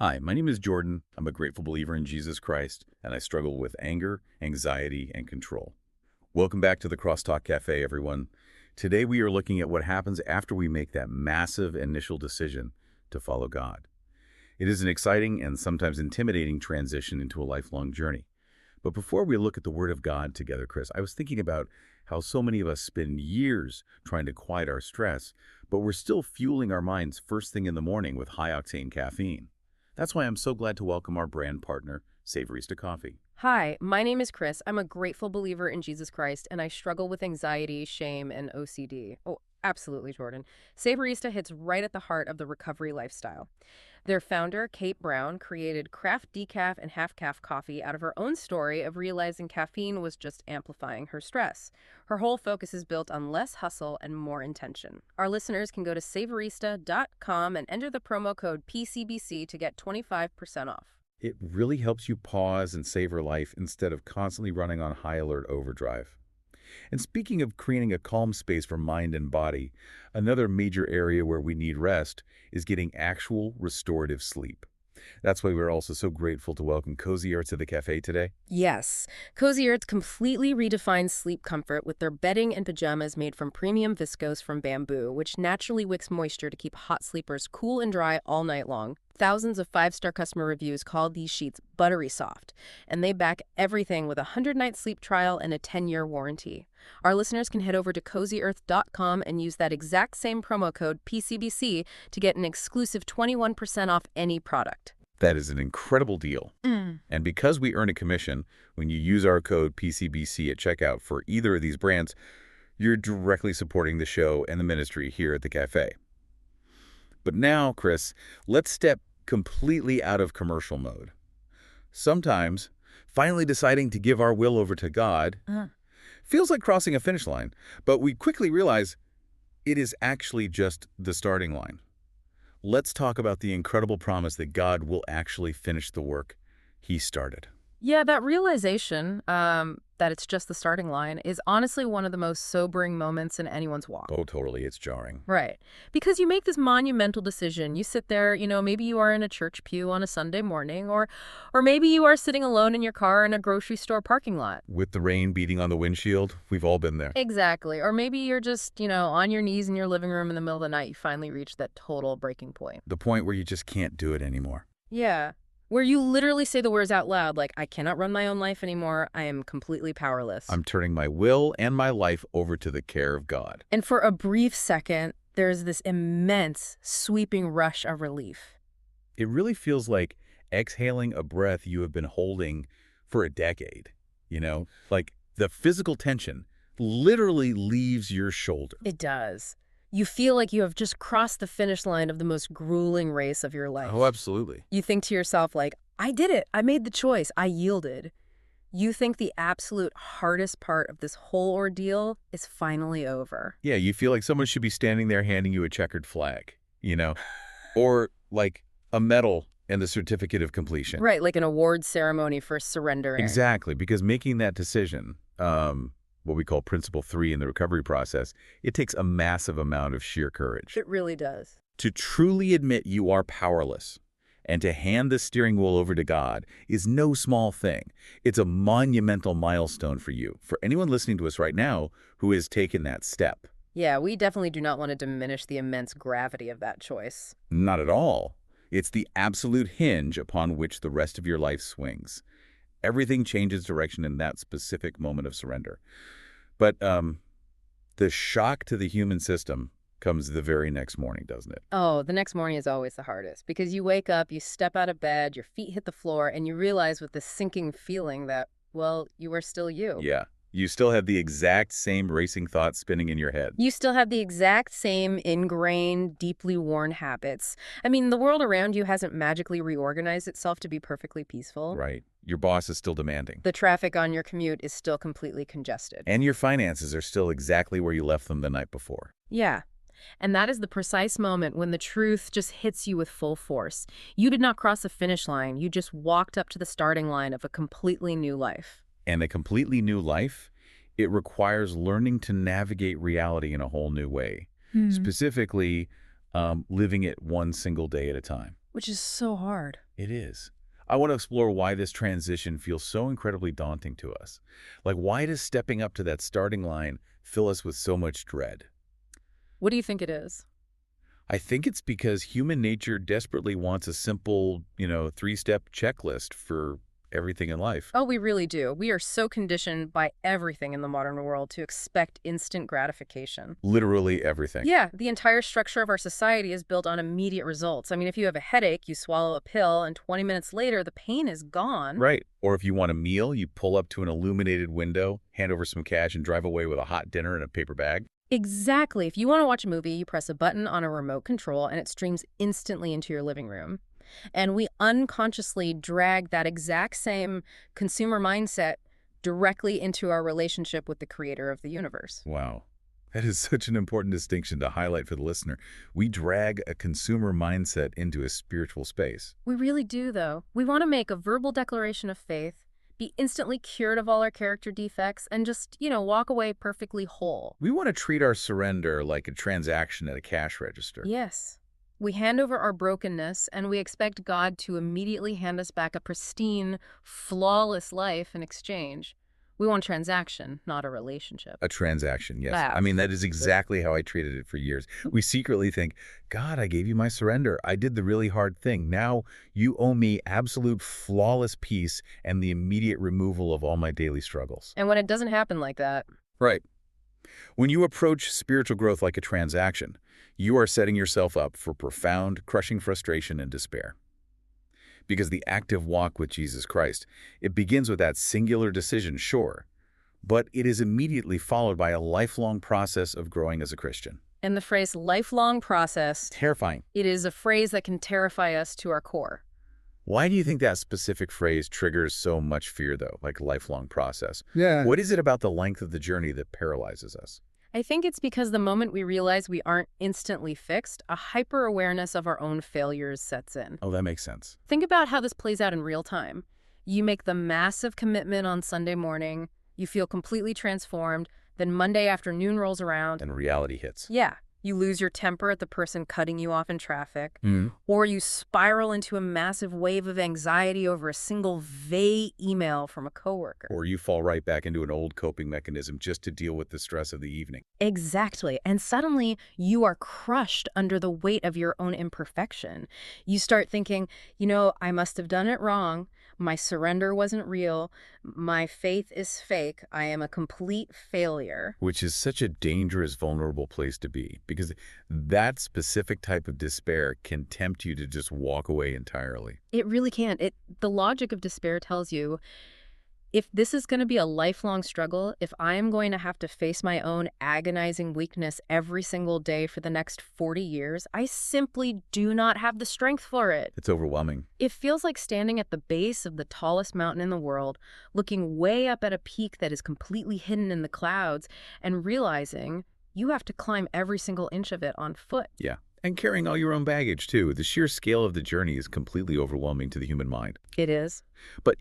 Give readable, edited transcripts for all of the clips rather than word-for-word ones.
Hi, my name is Jordan. I'm a grateful believer in Jesus Christ, and I struggle with anger, anxiety, and control. Welcome back to the Crosstalk Cafe, everyone. Today we are looking at what happens after we make that massive initial decision to follow God. It is an exciting and sometimes intimidating transition into a lifelong journey. But before we look at the Word of God together, Chris, I was thinking about how so many of us spend years trying to quiet our stress, but we're still fueling our minds first thing in the morning with high-octane caffeine. That's why I'm so glad to welcome our brand partner, Savorista Coffee. Hi, my name is Chris. I'm a grateful believer in Jesus Christ, and I struggle with anxiety, shame, and OCD. Oh, absolutely, Jordan. Savorista hits right at the heart of the recovery lifestyle. Their founder, Kate Brown, created craft decaf and half-calf coffee out of her own story of realizing caffeine was just amplifying her stress. Her whole focus is built on less hustle and more intention. Our listeners can go to Savorista.com and enter the promo code PCBC to get 25% off. It really helps you pause and savor life instead of constantly running on high alert overdrive. And speaking of creating a calm space for mind and body, another major area where we need rest is getting actual restorative sleep. That's why we're also so grateful to welcome Cozy Earth to the cafe today. Yes, Cozy Earth completely redefines sleep comfort with their bedding and pajamas made from premium viscose from bamboo, which naturally wicks moisture to keep hot sleepers cool and dry all night long. Thousands of five-star customer reviews called these sheets buttery soft, and they back everything with a 100-night sleep trial and a 10-year warranty. Our listeners can head over to CozyEarth.com and use that exact same promo code PCBC to get an exclusive 21% off any product. That is an incredible deal. And because we earn a commission when you use our code PCBC at checkout for either of these brands, you're directly supporting the show and the ministry here at the cafe. But now, Chris, let's step completely out of commercial mode. Sometimes, finally deciding to give our will over to God feels like crossing a finish line, but we quickly realize it is actually just the starting line. Let's talk about the incredible promise that God will actually finish the work He started. Yeah, that realization that it's just the starting line is honestly one of the most sobering moments in anyone's walk. Oh, totally. It's jarring. Right. Because you make this monumental decision. You sit there, maybe you are in a church pew on a Sunday morning, or maybe you are sitting alone in your car in a grocery store parking lot. With the rain beating on the windshield, we've all been there. Exactly. Or maybe you're just, on your knees in your living room in the middle of the night. You finally reach that total breaking point. The point where you just can't do it anymore. Yeah. Where you literally say the words out loud, like, I cannot run my own life anymore. I am completely powerless. I'm turning my will and my life over to the care of God. And for a brief second, there's this immense, sweeping rush of relief. It really feels like exhaling a breath you have been holding for a decade. Like the physical tension literally leaves your shoulder. It does. You feel like you have just crossed the finish line of the most grueling race of your life. Oh, absolutely. You think to yourself, like, I did it. I made the choice. I yielded. You think the absolute hardest part of this whole ordeal is finally over. Yeah, you feel like someone should be standing there handing you a checkered flag, or like a medal and the certificate of completion. Right, like an award ceremony for surrendering. Exactly, because making that decision, what we call Principle 3 in the recovery process, it takes a massive amount of sheer courage. It really does. To truly admit you are powerless and to hand the steering wheel over to God is no small thing. It's a monumental milestone for you, for anyone listening to us right now who has taken that step. Yeah, we definitely do not want to diminish the immense gravity of that choice. Not at all. It's the absolute hinge upon which the rest of your life swings. Everything changes direction in that specific moment of surrender. But the shock to the human system comes the very next morning, doesn't it? Oh, the next morning is always the hardest because you wake up, you step out of bed, your feet hit the floor, and you realize with this sinking feeling that, well, you are still you. Yeah. You still have the exact same racing thoughts spinning in your head. You still have the exact same ingrained, deeply worn habits. I mean, the world around you hasn't magically reorganized itself to be perfectly peaceful. Right. Your boss is still demanding. The traffic on your commute is still completely congested. And your finances are still exactly where you left them the night before. Yeah. And that is the precise moment when the truth just hits you with full force. You did not cross a finish line. You just walked up to the starting line of a completely new life. And a completely new life, it requires learning to navigate reality in a whole new way. Specifically, living it one single day at a time. which is so hard. It is. I want to explore why this transition feels so incredibly daunting to us. Like, why does stepping up to that starting line fill us with so much dread? What do you think it is? I think it's because human nature desperately wants a simple, three-step checklist for everything in life. Oh, we really do. We are so conditioned by everything in the modern world to expect instant gratification. Literally everything. Yeah, the entire structure of our society is built on immediate results. I mean, if you have a headache, you swallow a pill, and 20 minutes later, the pain is gone. Right. Or if you want a meal, you pull up to an illuminated window, hand over some cash, and drive away with a hot dinner in a paper bag. Exactly. If you want to watch a movie, you press a button on a remote control, and it streams instantly into your living room. And we unconsciously drag that exact same consumer mindset directly into our relationship with the creator of the universe. Wow. That is such an important distinction to highlight for the listener. We drag a consumer mindset into a spiritual space. We really do, though. We want to make a verbal declaration of faith, be instantly cured of all our character defects, and just, walk away perfectly whole. We want to treat our surrender like a transaction at a cash register. Yes. We hand over our brokenness, and we expect God to immediately hand us back a pristine, flawless life in exchange. We want transaction, not a relationship. A transaction, yes. That's I mean, that is exactly how I treated it for years. We secretly think, God, I gave you my surrender. I did the really hard thing. Now you owe me absolute flawless peace and the immediate removal of all my daily struggles. And when it doesn't happen like that, Right. When you approach spiritual growth like a transaction, you are setting yourself up for profound, crushing frustration and despair. Because the active walk with Jesus Christ, it begins with that singular decision, sure, but it is immediately followed by a lifelong process of growing as a Christian. and the phrase lifelong process, Terrifying. it is a phrase that can terrify us to our core. Why do you think that specific phrase triggers so much fear, though, like lifelong process? Yeah. What is it about the length of the journey that paralyzes us? I think it's because the moment we realize we aren't instantly fixed, a hyper-awareness of our own failures sets in. Oh, that makes sense. Think about how this plays out in real time. You make the massive commitment on Sunday morning, you feel completely transformed, then Monday afternoon rolls around. And reality hits. Yeah, you lose your temper at the person cutting you off in traffic, Mm. or you spiral into a massive wave of anxiety over a single vague email from a coworker. Or you fall right back into an old coping mechanism just to deal with the stress of the evening. Exactly. And suddenly you are crushed under the weight of your own imperfection. You start thinking, I must have done it wrong. My surrender wasn't real. My faith is fake. I am a complete failure. Which is such a dangerous, vulnerable place to be, because that specific type of despair can tempt you to just walk away entirely. It really can. The logic of despair tells you, if this is going to be a lifelong struggle, if I am going to have to face my own agonizing weakness every single day for the next 40 years, I simply do not have the strength for it. It's overwhelming. It feels like standing at the base of the tallest mountain in the world, looking way up at a peak that is completely hidden in the clouds, and realizing you have to climb every single inch of it on foot. Yeah. And carrying all your own baggage, too. The sheer scale of the journey is completely overwhelming to the human mind. It is. But,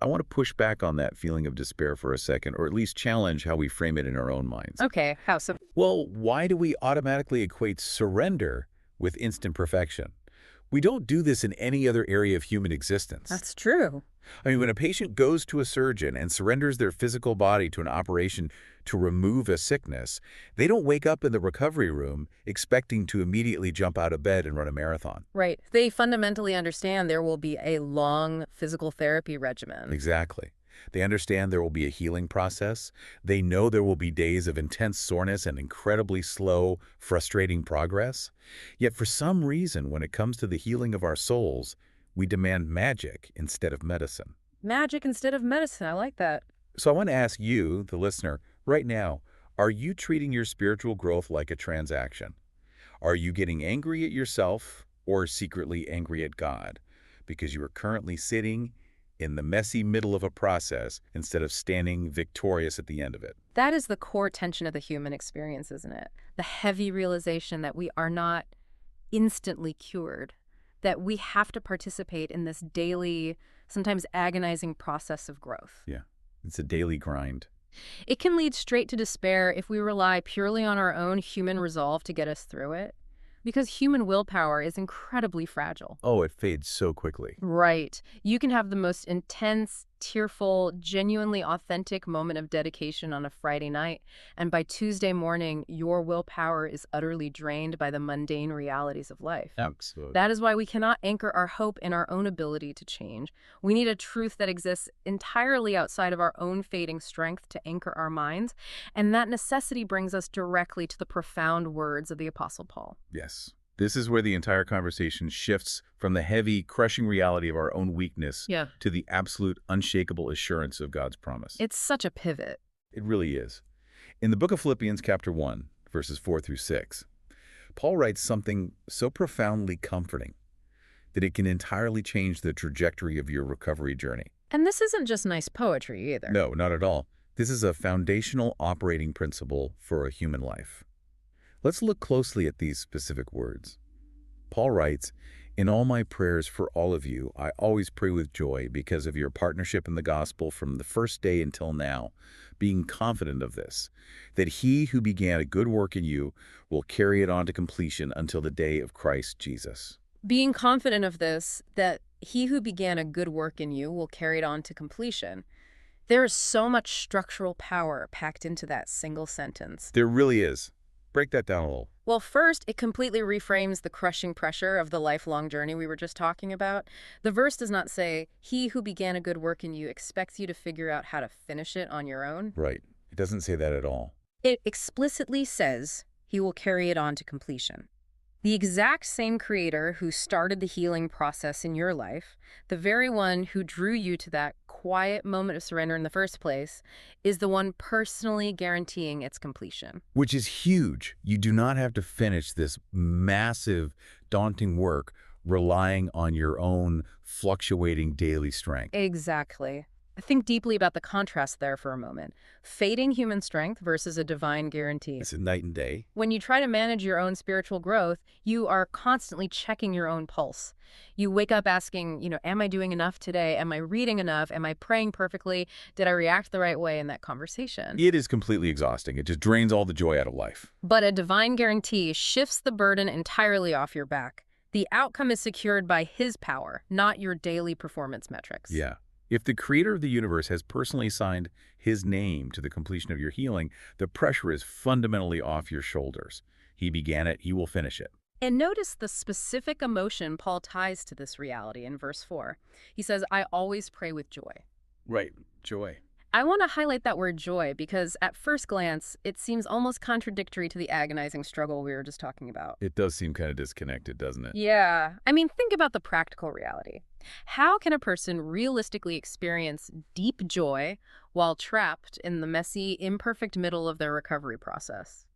I want to push back on that feeling of despair for a second, or at least challenge how we frame it in our own minds. Okay, how so? Well, why do we automatically equate surrender with instant perfection? We don't do this in any other area of human existence. That's true. I mean, when a patient goes to a surgeon and surrenders their physical body to an operation to remove a sickness, they don't wake up in the recovery room expecting to immediately jump out of bed and run a marathon. Right. They fundamentally understand there will be a long physical therapy regimen. Exactly. They understand there will be a healing process. They know there will be days of intense soreness and incredibly slow, frustrating progress. Yet for some reason, when it comes to the healing of our souls, we demand magic instead of medicine. Magic instead of medicine. I like that. So I want to ask you, the listener, right now, are you treating your spiritual growth like a transaction? Are you getting angry at yourself or secretly angry at God because you are currently sitting in the messy middle of a process instead of standing victorious at the end of it? That is the core tension of the human experience, isn't it? The heavy realization that we are not instantly cured, that we have to participate in this daily, sometimes agonizing process of growth. Yeah, it's a daily grind. It can lead straight to despair if we rely purely on our own human resolve to get us through it. Because human willpower is incredibly fragile. Oh, it fades so quickly. Right. You can have the most intense, tearful, genuinely authentic moment of dedication on a Friday night, and by Tuesday morning, your willpower is utterly drained by the mundane realities of life. Absolutely. That is why we cannot anchor our hope in our own ability to change. We need a truth that exists entirely outside of our own fading strength to anchor our minds, and that necessity brings us directly to the profound words of the Apostle Paul. Yes. This is where the entire conversation shifts from the heavy, crushing reality of our own weakness Yeah. to the absolute, unshakable assurance of God's promise. It's such a pivot. It really is. In the book of Philippians, chapter 1, verses 4 through 6, Paul writes something so profoundly comforting that it can entirely change the trajectory of your recovery journey. And this isn't just nice poetry either. No, not at all. This is a foundational operating principle for a human life. Let's look closely at these specific words. Paul writes, "In all my prayers for all of you, I always pray with joy because of your partnership in the gospel from the first day until now, being confident of this, that he who began a good work in you will carry it on to completion until the day of Christ Jesus." Being confident of this, that he who began a good work in you will carry it on to completion. There is so much structural power packed into that single sentence. There really is. Break that down a little. Well, first, it completely reframes the crushing pressure of the lifelong journey we were just talking about. The verse does not say, "He who began a good work in you expects you to figure out how to finish it on your own." Right. It doesn't say that at all. It explicitly says, "He will carry it on to completion." The exact same creator who started the healing process in your life, the very one who drew you to that quiet moment of surrender in the first place, is the one personally guaranteeing its completion. Which is huge. You do not have to finish this massive, daunting work relying on your own fluctuating daily strength. Exactly. Think deeply about the contrast there for a moment. Fading human strength versus a divine guarantee. It's a night and day. When you try to manage your own spiritual growth, you are constantly checking your own pulse. You wake up asking, am I doing enough today? Am I reading enough? Am I praying perfectly? Did I react the right way in that conversation? It is completely exhausting. It just drains all the joy out of life. But a divine guarantee shifts the burden entirely off your back. The outcome is secured by his power, not your daily performance metrics. Yeah. If the creator of the universe has personally signed his name to the completion of your healing, the pressure is fundamentally off your shoulders. He began it, he will finish it. And notice the specific emotion Paul ties to this reality in verse 4. He says, "I always pray with joy." Right. Joy. I want to highlight that word joy because at first glance, it seems almost contradictory to the agonizing struggle we were just talking about. It does seem kind of disconnected, doesn't it? Yeah. I mean, think about the practical reality. How can a person realistically experience deep joy while trapped in the messy, imperfect middle of their recovery process?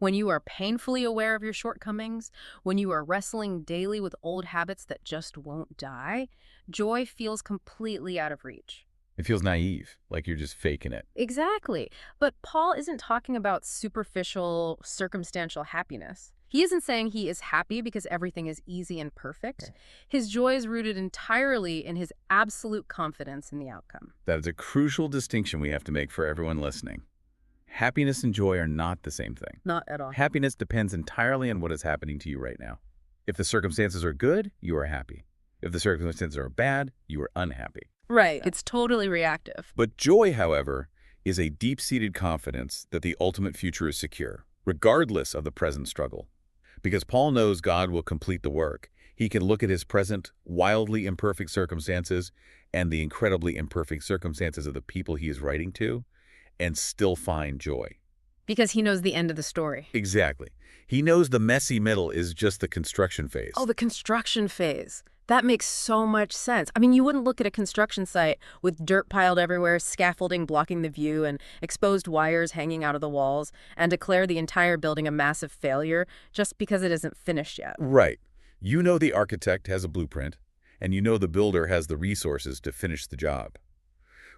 When you are painfully aware of your shortcomings, when you are wrestling daily with old habits that just won't die, joy feels completely out of reach. It feels naive, like you're just faking it. Exactly. But Paul isn't talking about superficial, circumstantial happiness. He isn't saying he is happy because everything is easy and perfect. His joy is rooted entirely in his absolute confidence in the outcome. That is a crucial distinction we have to make for everyone listening. Happiness and joy are not the same thing. Not at all. Happiness depends entirely on what is happening to you right now. If the circumstances are good, you are happy. If the circumstances are bad, you are unhappy. Right. It's totally reactive. But joy, however, is a deep-seated confidence that the ultimate future is secure, regardless of the present struggle. Because Paul knows God will complete the work, he can look at his present, wildly imperfect circumstances and the incredibly imperfect circumstances of the people he is writing to and still find joy. Because he knows the end of the story. Exactly. He knows the messy middle is just the construction phase. Oh, the construction phase. That makes so much sense. I mean, you wouldn't look at a construction site with dirt piled everywhere, scaffolding blocking the view, and exposed wires hanging out of the walls, and declare the entire building a massive failure just because it isn't finished yet. Right. You know the architect has a blueprint, and you know the builder has the resources to finish the job.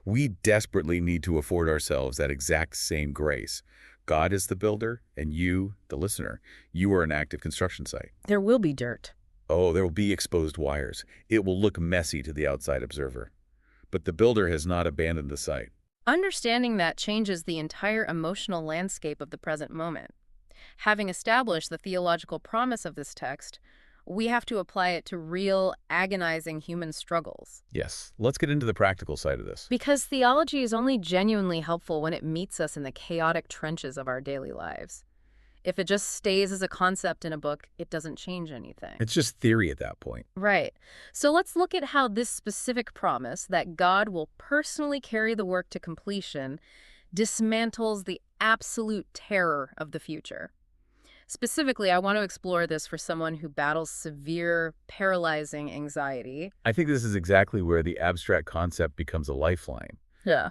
We desperately need to afford ourselves that exact same grace. God is the builder, and you, the listener, you are an active construction site. There will be dirt. Oh, there will be exposed wires. It will look messy to the outside observer. But the builder has not abandoned the site. Understanding that changes the entire emotional landscape of the present moment. Having established the theological promise of this text, we have to apply it to real, agonizing human struggles. Yes. Let's get into the practical side of this. Because theology is only genuinely helpful when it meets us in the chaotic trenches of our daily lives. If it just stays as a concept in a book, it doesn't change anything. It's just theory at that point. Right. So let's look at how this specific promise that God will personally carry the work to completion dismantles the absolute terror of the future. Specifically, I want to explore this for someone who battles severe, paralyzing anxiety. I think this is exactly where the abstract concept becomes a lifeline. Yeah.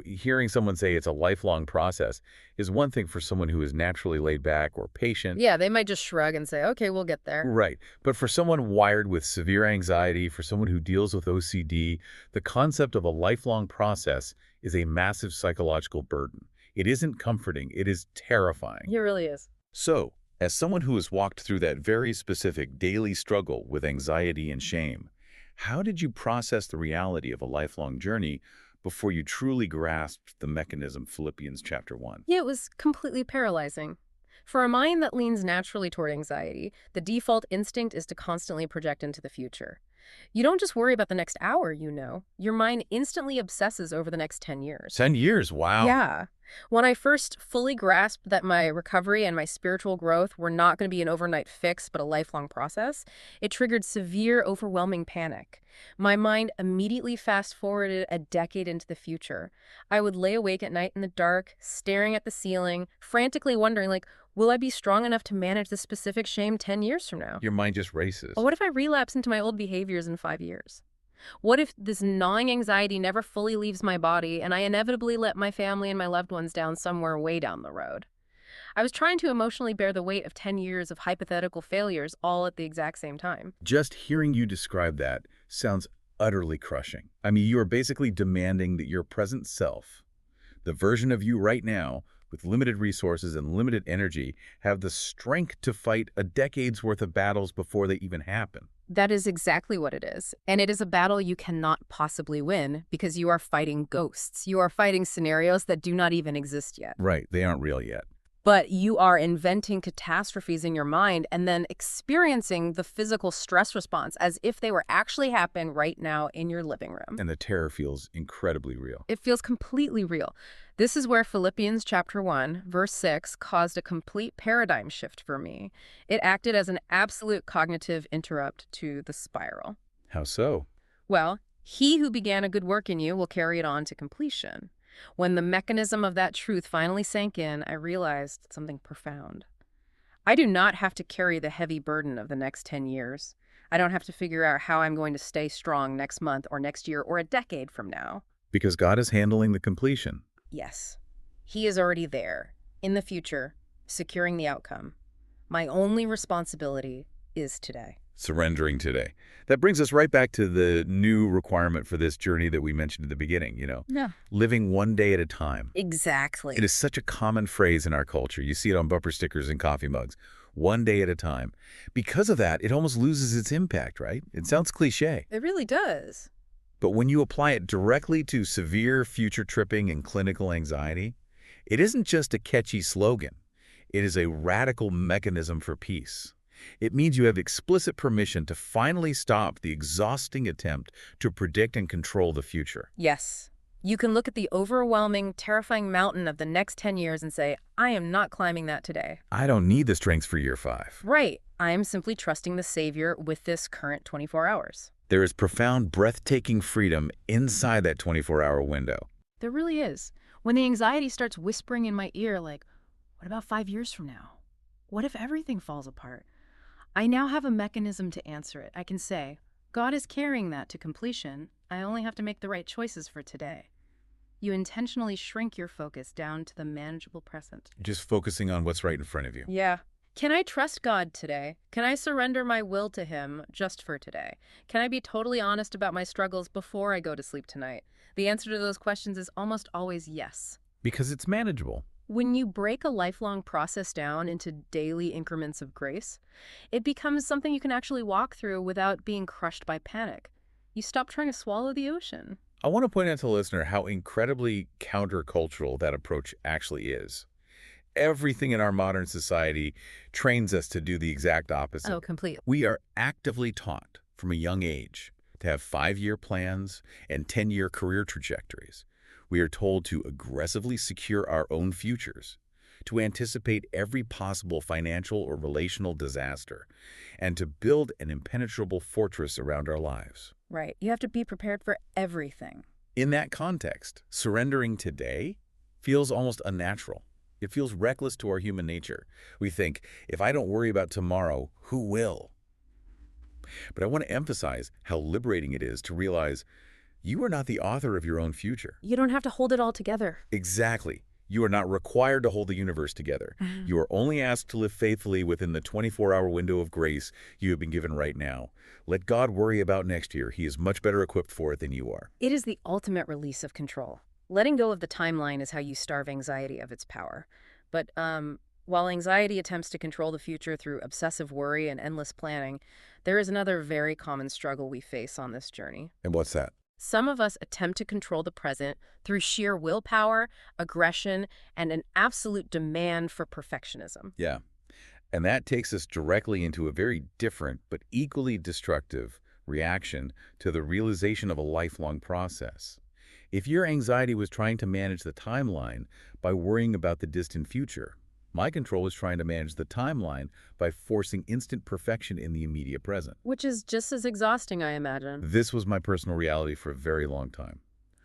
Hearing someone say it's a lifelong process is one thing for someone who is naturally laid back or patient. Yeah, they might just shrug and say, okay, we'll get there. Right. But for someone wired with severe anxiety, for someone who deals with OCD, the concept of a lifelong process is a massive psychological burden. It isn't comforting. It is terrifying. It really is. So, as someone who has walked through that very specific daily struggle with anxiety and shame, how did you process the reality of a lifelong journey before you truly grasped the mechanism Philippians chapter 1? Yeah, it was completely paralyzing. For a mind that leans naturally toward anxiety, the default instinct is to constantly project into the future. You don't just worry about the next hour, Your mind instantly obsesses over the next 10 years. 10 years, wow. Yeah. When I first fully grasped that my recovery and my spiritual growth were not going to be an overnight fix, but a lifelong process, it triggered severe, overwhelming panic. My mind immediately fast-forwarded a decade into the future. I would lay awake at night in the dark, staring at the ceiling, frantically wondering, will I be strong enough to manage this specific shame 10 years from now? Your mind just races. Or what if I relapse into my old behaviors in 5 years? What if this gnawing anxiety never fully leaves my body and I inevitably let my family and my loved ones down somewhere way down the road? I was trying to emotionally bear the weight of 10 years of hypothetical failures all at the exact same time. Just hearing you describe that sounds utterly crushing. I mean, you are basically demanding that your present self, the version of you right now, with limited resources and limited energy, have the strength to fight a decade's worth of battles before they even happen. That is exactly what it is. And it is a battle you cannot possibly win because you are fighting ghosts. You are fighting scenarios that do not even exist yet. Right, they aren't real yet. But you are inventing catastrophes in your mind and then experiencing the physical stress response as if they were actually happening right now in your living room. And the terror feels incredibly real. It feels completely real. This is where Philippians chapter 1, verse 6 caused a complete paradigm shift for me. It acted as an absolute cognitive interrupt to the spiral. How so? Well, he who began a good work in you will carry it on to completion. When the mechanism of that truth finally sank in, I realized something profound. I do not have to carry the heavy burden of the next 10 years. I don't have to figure out how I'm going to stay strong next month or next year or a decade from now. Because God is handling the completion. Yes. He is already there, in the future, securing the outcome. My only responsibility is today. Surrendering today. That brings us right back to the new requirement for this journey that we mentioned at the beginning, Yeah. Living one day at a time. Exactly. It is such a common phrase in our culture. You see it on bumper stickers and coffee mugs. One day at a time. Because of that, it almost loses its impact, right? It sounds cliche. It really does. But when you apply it directly to severe future tripping and clinical anxiety, it isn't just a catchy slogan. It is a radical mechanism for peace. It means you have explicit permission to finally stop the exhausting attempt to predict and control the future. Yes. You can look at the overwhelming, terrifying mountain of the next 10 years and say, I am not climbing that today. I don't need the strength for year 5. Right. I am simply trusting the Savior with this current 24 hours. There is profound, breathtaking freedom inside that 24-hour window. There really is. When the anxiety starts whispering in my ear, what about 5 years from now? What if everything falls apart? I now have a mechanism to answer it. I can say, God is carrying that to completion. I only have to make the right choices for today. You intentionally shrink your focus down to the manageable present. Just focusing on what's right in front of you. Yeah. Can I trust God today? Can I surrender my will to Him just for today? Can I be totally honest about my struggles before I go to sleep tonight? The answer to those questions is almost always yes. Because it's manageable. When you break a lifelong process down into daily increments of grace, it becomes something you can actually walk through without being crushed by panic. You stop trying to swallow the ocean. I want to point out to the listener how incredibly countercultural that approach actually is. everything in our modern society trains us to do the exact Oh, opposite. completely. We are actively taught from a young age to have 5-year plans and 10-year career trajectories. We are told to aggressively secure our own futures, to anticipate every possible financial or relational disaster, and to build an impenetrable fortress around our lives. Right. You have to be prepared for everything. In that context, surrendering today feels almost unnatural. It feels reckless to our human nature. We think, if I don't worry about tomorrow, who will? But I want to emphasize how liberating it is to realize you are not the author of your own future. You don't have to hold it all together. Exactly. You are not required to hold the universe together. You are only asked to live faithfully within the 24-hour window of grace you have been given right now. Let God worry about next year. He is much better equipped for it than you are. It is the ultimate release of control. Letting go of the timeline is how you starve anxiety of its power. But while anxiety attempts to control the future through obsessive worry and endless planning, there is another very common struggle we face on this journey. And what's that? Some of us attempt to control the present through sheer willpower, aggression, and an absolute demand for perfectionism. Yeah. And that takes us directly into a very different but equally destructive reaction to the realization of a lifelong process. If your anxiety was trying to manage the timeline by worrying about the distant future, my control was trying to manage the timeline by forcing instant perfection in the immediate present. Which is just as exhausting, I imagine. This was my personal reality for a very long time.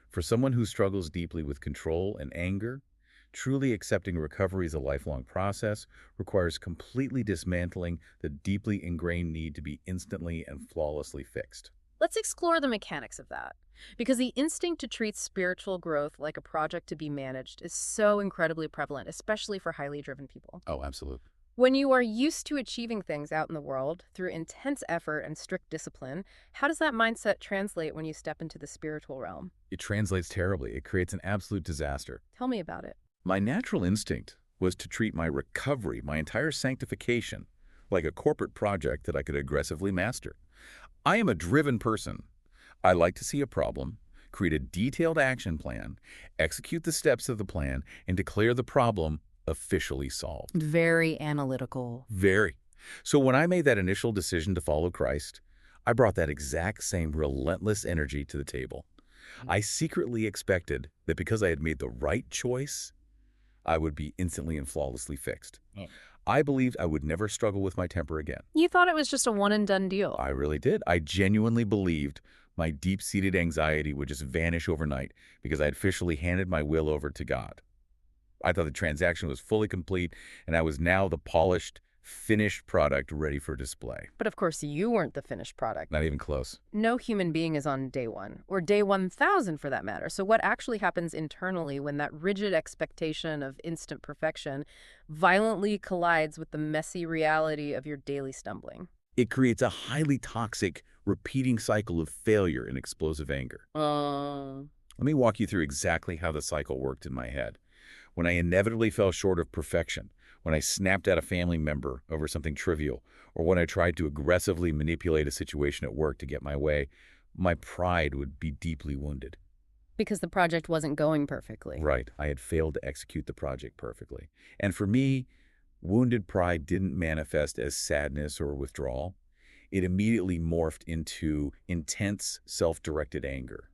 For someone who struggles deeply with control and anger, truly accepting recovery as a lifelong process requires completely dismantling the deeply ingrained need to be instantly and flawlessly fixed. Let's explore the mechanics of that. Because the instinct to treat spiritual growth like a project to be managed is so incredibly prevalent, especially for highly driven people. Oh, absolutely. When you are used to achieving things out in the world through intense effort and strict discipline, how does that mindset translate when you step into the spiritual realm? It translates terribly. It creates an absolute disaster. Tell me about it. My natural instinct was to treat my recovery, my entire sanctification, like a corporate project that I could aggressively master. I am a driven person. I like to see a problem, create a detailed action plan, execute the steps of the plan, and declare the problem officially solved. Very analytical. Very. So when I made that initial decision to follow Christ, I brought that exact same relentless energy to the table. I secretly expected that because I had made the right choice, I would be instantly and flawlessly fixed. Oh. I believed I would never struggle with my temper again. You thought it was just a one-and-done deal. I really did. I genuinely believed my deep-seated anxiety would just vanish overnight because I had officially handed my will over to God. I thought the transaction was fully complete, and I was now the polished, finished product ready for display. But of course, you weren't the finished product. Not even close. No human being is on day one, or day 1,000 for that matter. So what actually happens internally when that rigid expectation of instant perfection violently collides with the messy reality of your daily stumbling? It creates a highly toxic, repeating cycle of failure and explosive anger. Let me walk you through exactly how the cycle worked in my head. When I inevitably fell short of perfection, when I snapped at a family member over something trivial, or when I tried to aggressively manipulate a situation at work to get my way, my pride would be deeply wounded. Because the project wasn't going perfectly. Right. I had failed to execute the project perfectly. And for me, wounded pride didn't manifest as sadness or withdrawal. It immediately morphed into intense, self-directed anger.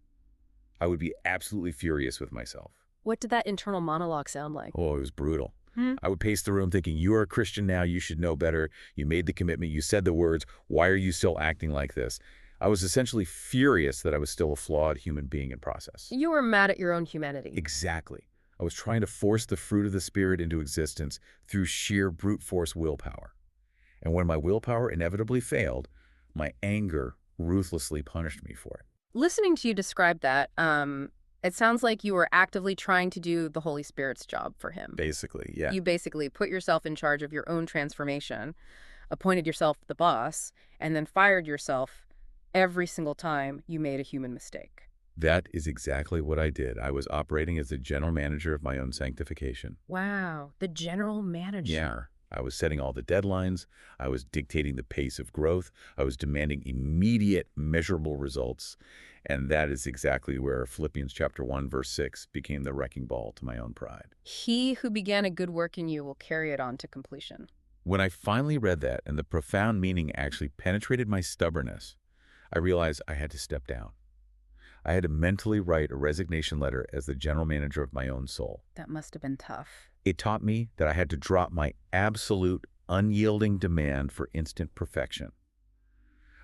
I would be absolutely furious with myself. What did that internal monologue sound like? Oh, it was brutal. I would pace the room thinking, you are a Christian now, you should know better. You made the commitment, you said the words, why are you still acting like this? I was essentially furious that I was still a flawed human being in process. You were mad at your own humanity. Exactly. I was trying to force the fruit of the Spirit into existence through sheer brute force willpower. And when my willpower inevitably failed, my anger ruthlessly punished me for it. Listening to you describe that, it sounds like you were actively trying to do the Holy Spirit's job for him. Basically, yeah. You basically put yourself in charge of your own transformation, appointed yourself the boss, and then fired yourself every single time you made a human mistake. That is exactly what I did. I was operating as the general manager of my own sanctification. Wow, the general manager. Yeah. I was setting all the deadlines. I was dictating the pace of growth. I was demanding immediate, measurable results. And that is exactly where Philippians chapter 1, verse 6 became the wrecking ball to my own pride. He who began a good work in you will carry it on to completion. When I finally read that and the profound meaning actually penetrated my stubbornness, I realized I had to step down. I had to mentally write a resignation letter as the general manager of my own soul. That must have been tough. It taught me that I had to drop my absolute, unyielding demand for instant perfection.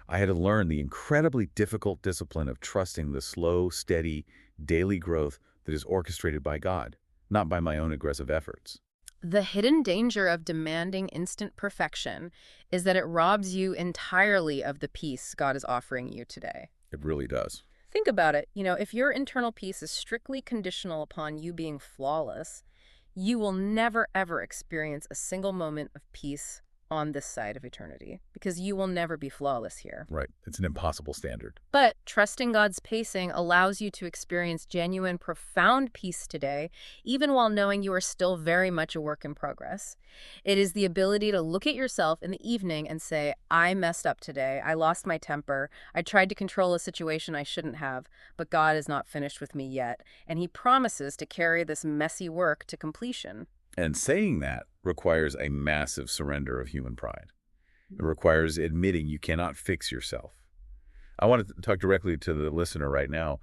I had to learn the incredibly difficult discipline of trusting the slow, steady, daily growth that is orchestrated by God, not by my own aggressive efforts. The hidden danger of demanding instant perfection is that it robs you entirely of the peace God is offering you today. It really does. Think about it. If your internal peace is strictly conditional upon you being flawless, you will never, ever experience a single moment of peace on this side of eternity because you will never be flawless here. Right. It's an impossible standard. But trusting God's pacing allows you to experience genuine, profound peace today, even while knowing you are still very much a work in progress. It is the ability to look at yourself in the evening and say, I messed up today. I lost my temper. I tried to control a situation I shouldn't have, but God is not finished with me yet. And He promises to carry this messy work to completion. And saying that requires a massive surrender of human pride. It requires admitting you cannot fix yourself. I want to talk directly to the listener right now.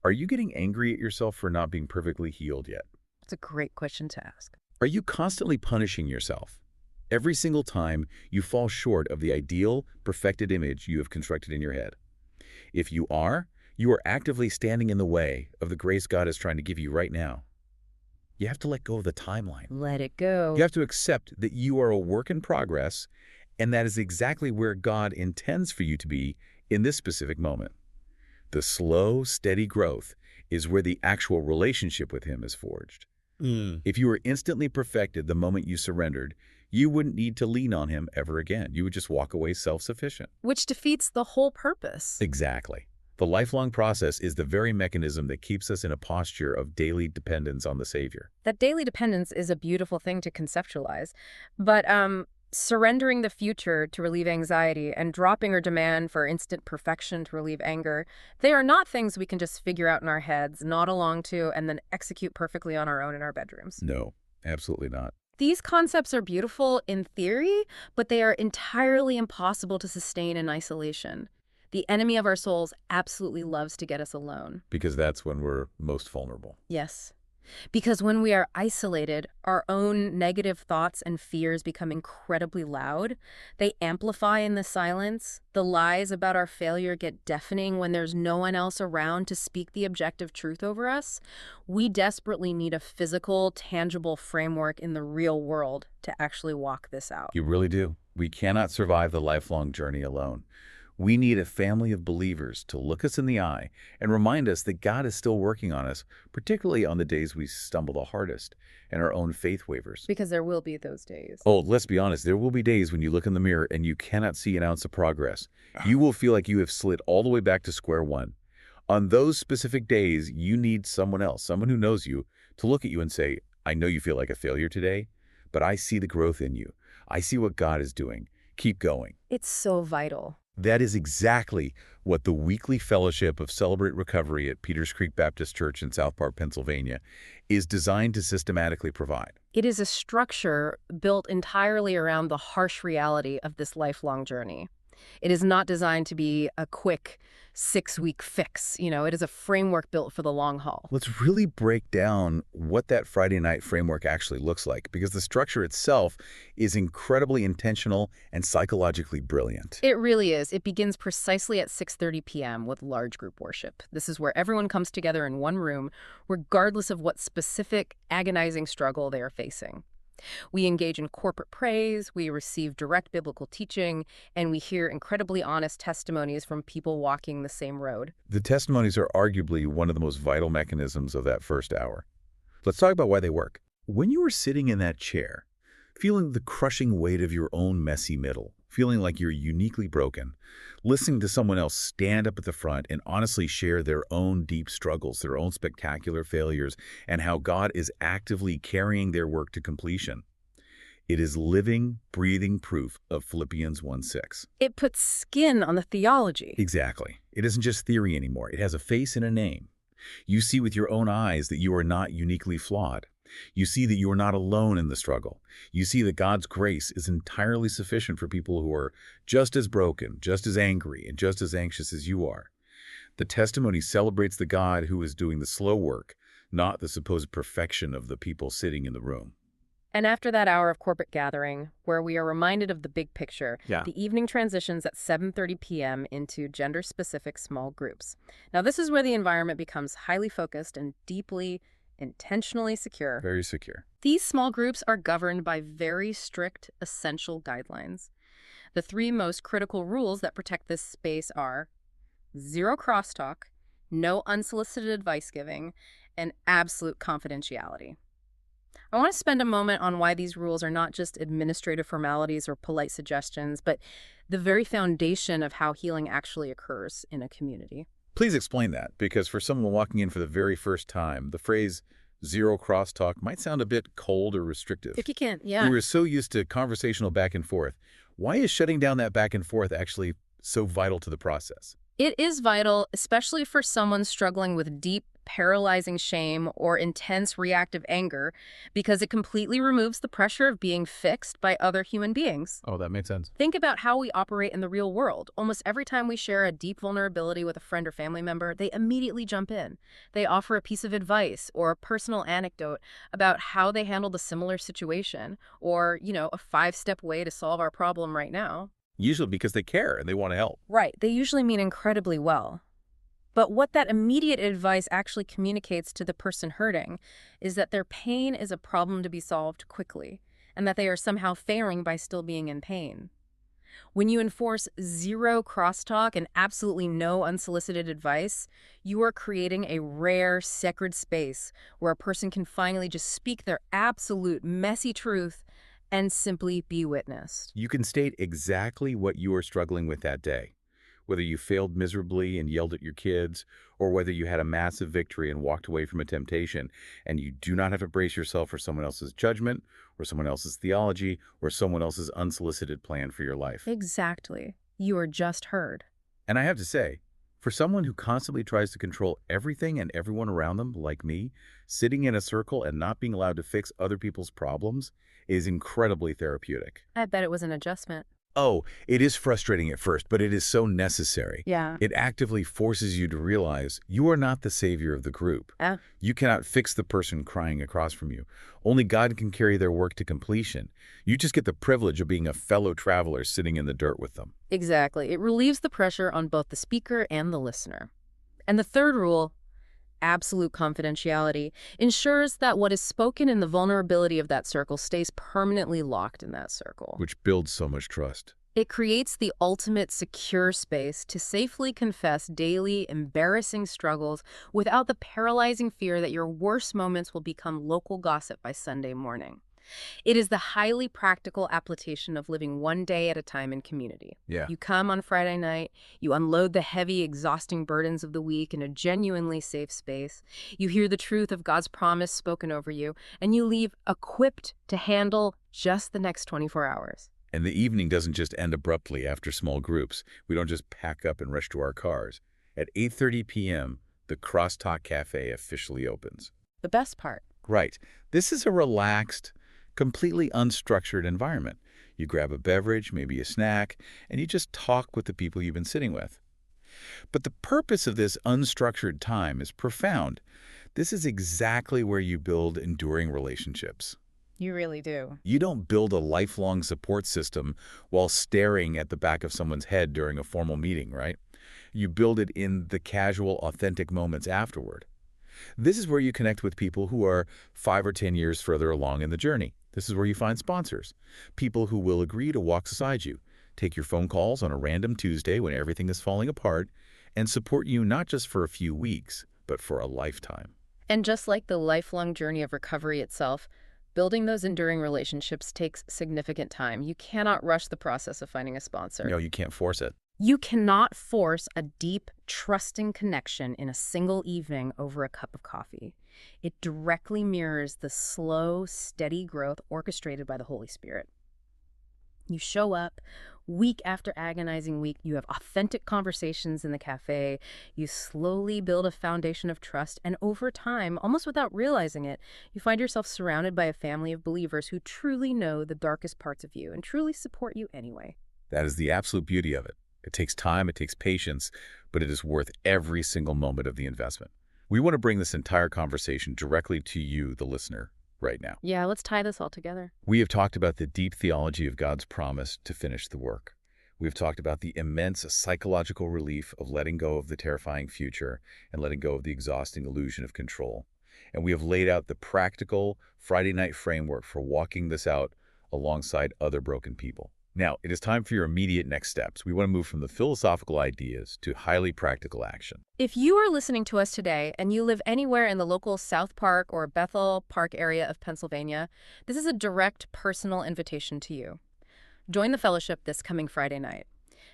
Are you getting angry at yourself for not being perfectly healed yet? It's a great question to ask. Are you constantly punishing yourself? Every single time you fall short of the ideal, perfected image you have constructed in your head. If you are actively standing in the way of the grace God is trying to give you right now. You have to let go of the timeline. Let it go. You have to accept that you are a work in progress, and that is exactly where God intends for you to be in this specific moment. The slow, steady growth is where the actual relationship with Him is forged. If you were instantly perfected the moment you surrendered, you wouldn't need to lean on Him ever again. You would just walk away self-sufficient. Which defeats the whole purpose. Exactly. The lifelong process is the very mechanism that keeps us in a posture of daily dependence on the Savior. That daily dependence is a beautiful thing to conceptualize. But surrendering the future to relieve anxiety and dropping our demand for instant perfection to relieve anger, they are not things we can just figure out in our heads, nod along to, and then execute perfectly on our own in our bedrooms. No, absolutely not. These concepts are beautiful in theory, but they are entirely impossible to sustain in isolation. The enemy of our souls absolutely loves to get us alone. Because that's when we're most vulnerable. Yes. Because when we are isolated, our own negative thoughts and fears become incredibly loud. They amplify in the silence. The lies about our failure get deafening when there's no one else around to speak the objective truth over us. We desperately need a physical, tangible framework in the real world to actually walk this out. You really do. We cannot survive the lifelong journey alone. We need a family of believers to look us in the eye and remind us that God is still working on us, particularly on the days we stumble the hardest and our own faith wavers. Because there will be those days. Oh, let's be honest, there will be days when you look in the mirror and you cannot see an ounce of progress. You will feel like you have slid all the way back to square one. On those specific days, you need someone else, someone who knows you, to look at you and say, I know you feel like a failure today, but I see the growth in you. I see what God is doing. Keep going. It's so vital. That is exactly what the weekly fellowship of Celebrate Recovery at Peters Creek Baptist Church in South Park, Pennsylvania, is designed to systematically provide. It is a structure built entirely around the harsh reality of this lifelong journey. It is not designed to be a quick 6-week fix. It is a framework built for the long haul. Let's really break down what that Friday night framework actually looks like, because the structure itself is incredibly intentional and psychologically brilliant. It really is. It begins precisely at 6:30 p.m. with large group worship. This is where everyone comes together in one room, regardless of what specific agonizing struggle they are facing. We engage in corporate praise, we receive direct biblical teaching, and we hear incredibly honest testimonies from people walking the same road. The testimonies are arguably one of the most vital mechanisms of that first hour. Let's talk about why they work. When you are sitting in that chair, feeling the crushing weight of your own messy middle, feeling like you're uniquely broken, listening to someone else stand up at the front and honestly share their own deep struggles, their own spectacular failures, and how God is actively carrying their work to completion. It is living, breathing proof of Philippians 1:6. It puts skin on the theology. Exactly. It isn't just theory anymore. It has a face and a name. You see with your own eyes that you are not uniquely flawed. You see that you are not alone in the struggle. You see that God's grace is entirely sufficient for people who are just as broken, just as angry, and just as anxious as you are. The testimony celebrates the God who is doing the slow work, not the supposed perfection of the people sitting in the room. And after that hour of corporate gathering, where we are reminded of the big picture, Yeah. the evening transitions at 7:30 p.m. into gender-specific small groups. Now, this is where the environment becomes highly focused and deeply, intentionally secure. Very secure. These small groups are governed by very strict, essential guidelines. The three most critical rules that protect this space are zero crosstalk, no unsolicited advice giving, and absolute confidentiality. I want to spend a moment on why these rules are not just administrative formalities or polite suggestions, but the very foundation of how healing actually occurs in a community. Please explain that, because for someone walking in for the very first time, the phrase zero crosstalk might sound a bit cold or restrictive. If you can, yeah. We were so used to conversational back and forth. Why is shutting down that back and forth actually so vital to the process? It is vital, especially for someone struggling with deep, paralyzing shame or intense reactive anger, because it completely removes the pressure of being fixed by other human beings. Oh, that makes sense. Think about how we operate in the real world. Almost every time we share a deep vulnerability with a friend or family member, they immediately jump in. They offer a piece of advice or a personal anecdote about how they handled a similar situation, or, a 5-step way to solve our problem right now. Usually because they care and they want to help. Right. They usually mean incredibly well. But what that immediate advice actually communicates to the person hurting is that their pain is a problem to be solved quickly, and that they are somehow failing by still being in pain. When you enforce zero crosstalk and absolutely no unsolicited advice, you are creating a rare, sacred space where a person can finally just speak their absolute messy truth and simply be witnessed. You can state exactly what you are struggling with that day, whether you failed miserably and yelled at your kids, or whether you had a massive victory and walked away from a temptation, and you do not have to brace yourself for someone else's judgment, or someone else's theology, or someone else's unsolicited plan for your life. Exactly. You are just heard. And I have to say, for someone who constantly tries to control everything and everyone around them, like me, sitting in a circle and not being allowed to fix other people's problems is incredibly therapeutic. I bet it was an adjustment. Oh, it is frustrating at first, but it is so necessary. Yeah. It actively forces you to realize you are not the savior of the group. You cannot fix the person crying across from you. Only God can carry their work to completion. You just get the privilege of being a fellow traveler sitting in the dirt with them. Exactly. It relieves the pressure on both the speaker and the listener. And the third rule, absolute confidentiality, ensures that what is spoken in the vulnerability of that circle stays permanently locked in that circle. Which builds so much trust. It creates the ultimate secure space to safely confess daily, embarrassing struggles without the paralyzing fear that your worst moments will become local gossip by Sunday morning. It is the highly practical application of living one day at a time in community. Yeah. You come on Friday night, you unload the heavy, exhausting burdens of the week in a genuinely safe space. You hear the truth of God's promise spoken over you, and you leave equipped to handle just the next 24 hours. And the evening doesn't just end abruptly after small groups. We don't just pack up and rush to our cars. At 8:30 p.m., the Crosstalk Cafe officially opens. The best part. Right. This is a relaxed, completely unstructured environment. You grab a beverage, maybe a snack, and you just talk with the people you've been sitting with. But the purpose of this unstructured time is profound. This is exactly where you build enduring relationships. You really do. You don't build a lifelong support system while staring at the back of someone's head during a formal meeting, right? You build it in the casual, authentic moments afterward. This is where you connect with people who are 5 or 10 years further along in the journey. This is where you find sponsors, people who will agree to walk beside you, take your phone calls on a random Tuesday when everything is falling apart, and support you not just for a few weeks, but for a lifetime. And just like the lifelong journey of recovery itself, building those enduring relationships takes significant time. You cannot rush the process of finding a sponsor. No, you can't force it. You cannot force a deep, trusting connection in a single evening over a cup of coffee. It directly mirrors the slow, steady growth orchestrated by the Holy Spirit. You show up week after agonizing week. You have authentic conversations in the cafe. You slowly build a foundation of trust. And over time, almost without realizing it, you find yourself surrounded by a family of believers who truly know the darkest parts of you and truly support you anyway. That is the absolute beauty of it. It takes time, it takes patience, but it is worth every single moment of the investment. We want to bring this entire conversation directly to you, the listener, right now. Yeah, let's tie this all together. We have talked about the deep theology of God's promise to finish the work. We've talked about the immense psychological relief of letting go of the terrifying future and letting go of the exhausting illusion of control. And we have laid out the practical Friday night framework for walking this out alongside other broken people. Now, it is time for your immediate next steps. We want to move from the philosophical ideas to highly practical action. If you are listening to us today and you live anywhere in the local South Park or Bethel Park area of Pennsylvania, this is a direct personal invitation to you. Join the fellowship this coming Friday night.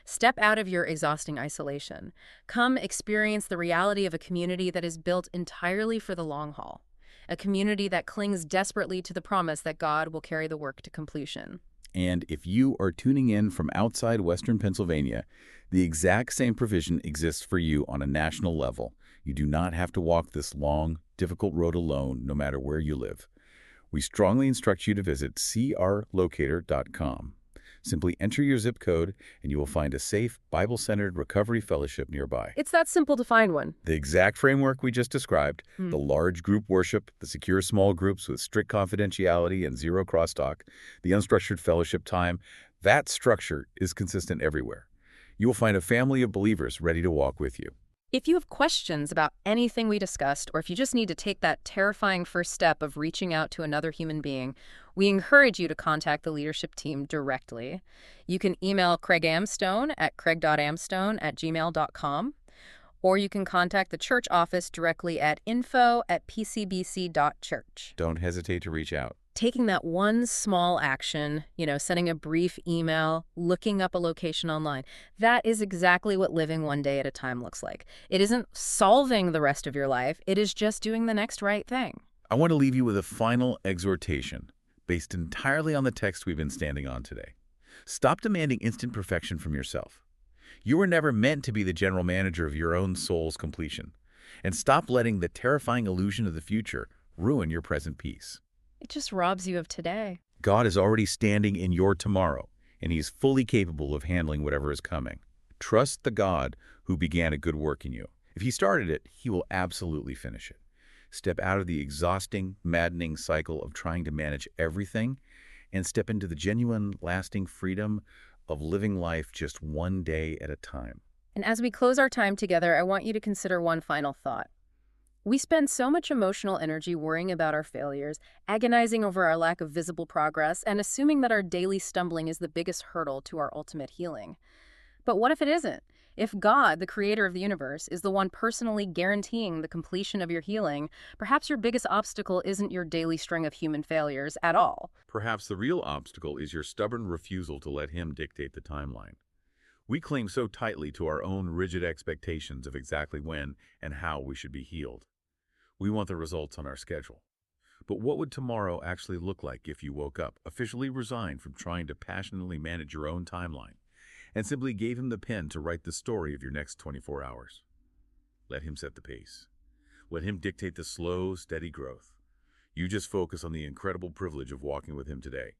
Step out of your exhausting isolation. Come experience the reality of a community that is built entirely for the long haul, a community that clings desperately to the promise that God will carry the work to completion. And if you are tuning in from outside Western Pennsylvania, the exact same provision exists for you on a national level. You do not have to walk this long, difficult road alone, no matter where you live. We strongly instruct you to visit crlocator.com. Simply enter your zip code, and you will find a safe, Bible-centered recovery fellowship nearby. It's that simple to find one. The exact framework we just described, the large group worship, the secure small groups with strict confidentiality and zero crosstalk, the unstructured fellowship time, that structure is consistent everywhere. You will find a family of believers ready to walk with you. If you have questions about anything we discussed, or if you just need to take that terrifying first step of reaching out to another human being, we encourage you to contact the leadership team directly. You can email Craig Amstone at craig.amstone@gmail.com, or you can contact the church office directly at info@pcbc.church. Don't hesitate to reach out. Taking that one small action, sending a brief email, looking up a location online, that is exactly what living one day at a time looks like. It isn't solving the rest of your life. It is just doing the next right thing. I want to leave you with a final exhortation based entirely on the text we've been standing on today. Stop demanding instant perfection from yourself. You were never meant to be the general manager of your own soul's completion. And stop letting the terrifying illusion of the future ruin your present peace. It just robs you of today. God is already standing in your tomorrow, and He is fully capable of handling whatever is coming. Trust the God who began a good work in you. If He started it, He will absolutely finish it. Step out of the exhausting, maddening cycle of trying to manage everything and step into the genuine, lasting freedom of living life just one day at a time. And as we close our time together, I want you to consider one final thought. We spend so much emotional energy worrying about our failures, agonizing over our lack of visible progress, and assuming that our daily stumbling is the biggest hurdle to our ultimate healing. But what if it isn't? If God, the creator of the universe, is the one personally guaranteeing the completion of your healing, perhaps your biggest obstacle isn't your daily string of human failures at all. Perhaps the real obstacle is your stubborn refusal to let Him dictate the timeline. We cling so tightly to our own rigid expectations of exactly when and how we should be healed. We want the results on our schedule. But what would tomorrow actually look like if you woke up, officially resigned from trying to passionately manage your own timeline, and simply gave Him the pen to write the story of your next 24 hours? Let Him set the pace. Let Him dictate the slow, steady growth. You just focus on the incredible privilege of walking with Him today.